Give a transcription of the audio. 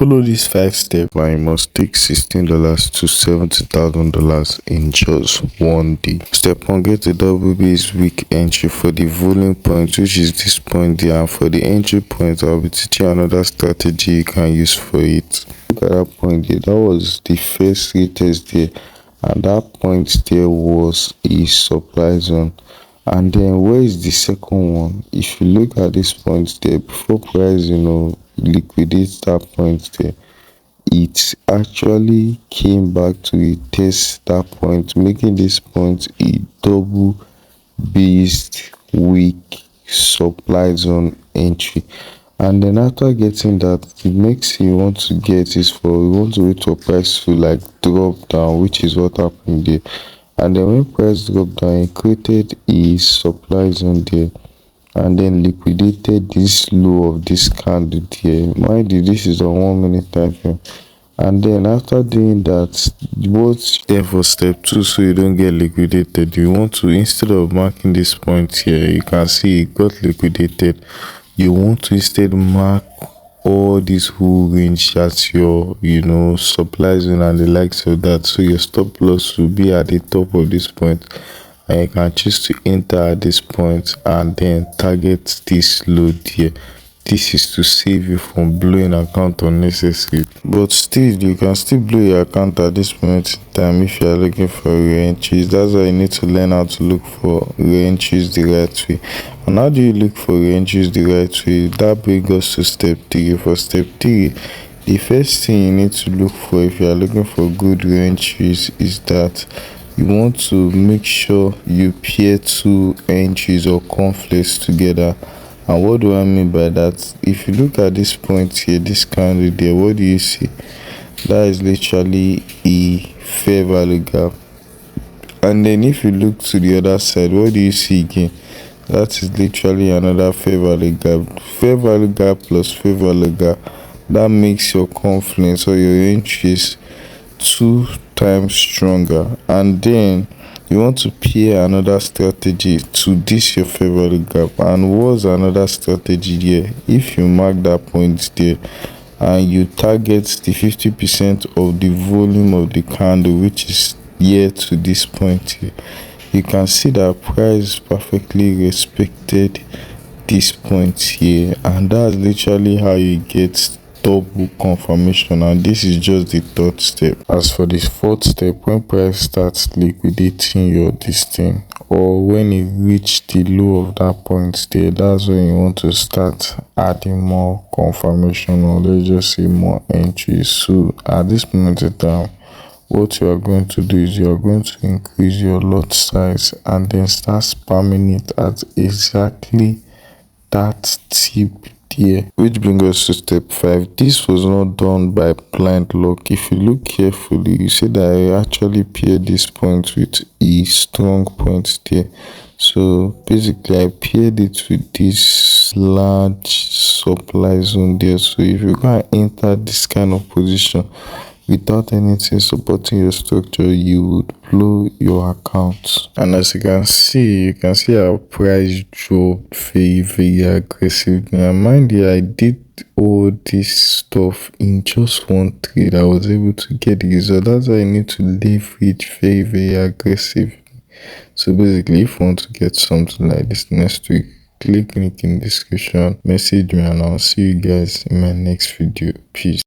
follow this 5 step and you must take $16 to $70,000 in just one day. Step 1, get a double base week entry for the volume point, which is this point there, and for the entry point I'll be teaching another strategy you can use for it. Look at that point there, that was the first retest there, and that point there was a supply zone. And then where is the second one? If you look at this point there, before price liquidate that point there, it actually came back to retest that point, making this point a double based week supply zone entry. And then after getting that, the next thing you want to get is you want to wait for price to like drop down, which is what happened there. And then when price dropped down, it created a supply zone there and then liquidated this low of this candle there. Mind you, this is on 1 minute time frame. And then after doing that, what then for step 2, so you don't get liquidated, you want to, instead of marking this point here, you can see it got liquidated, you want to instead mark all this whole range as your supply zone and the likes of that. So your stop loss will be at the top of this point, and you can choose to enter at this point and then target this low here. This is to save you from blowing account unnecessarily, but still you can still blow your account at this point in time if you are looking for re-entries. That's why you need to learn how to look for re-entries the right way. And how do you look for re-entries the right way? That brings us to step 3. For step 3, the first thing you need to look for if you are looking for good re-entries is that you want to make sure you pair 2 entries or conflicts together. And what do I mean by that? If you look at this point here, this candle there, what do you see? That is literally a fair value gap. And then if you look to the other side, what do you see again? That is literally another fair value gap. Fair value gap plus fair value gap, that makes your confluence or your entries 2 times stronger. And then you want to pair another strategy to this your fair value gap. And what's another strategy there? If you mark that point there and you target the 50% of the volume of the candle, which is here to this point here, you can see that price perfectly respected this point here, and that's literally how you get double confirmation. And this is just the 3rd step. As for the 4th step, when price starts liquidating your this thing, or when it reach the low of that point there, that's when you want to start adding more confirmation, or let's just say more entries. So at this moment in time, what you are going to do is you are going to increase your lot size and then start spamming it at exactly that tip there. Which brings us to step 5. This was not done by blind luck. If you look carefully, you see that I actually paired this point with a strong point there. So basically I paired it with this large supply zone there. So if you can enter this kind of position without anything supporting your structure, you would blow your account. And as you can see our price dropped very aggressively. And mind you, I did all this stuff in just one trade. I was able to get the result. That's why I need to leverage very aggressively. So basically, if you want to get something like this next week, click link in the description, message me, and I'll see you guys in my next video. Peace.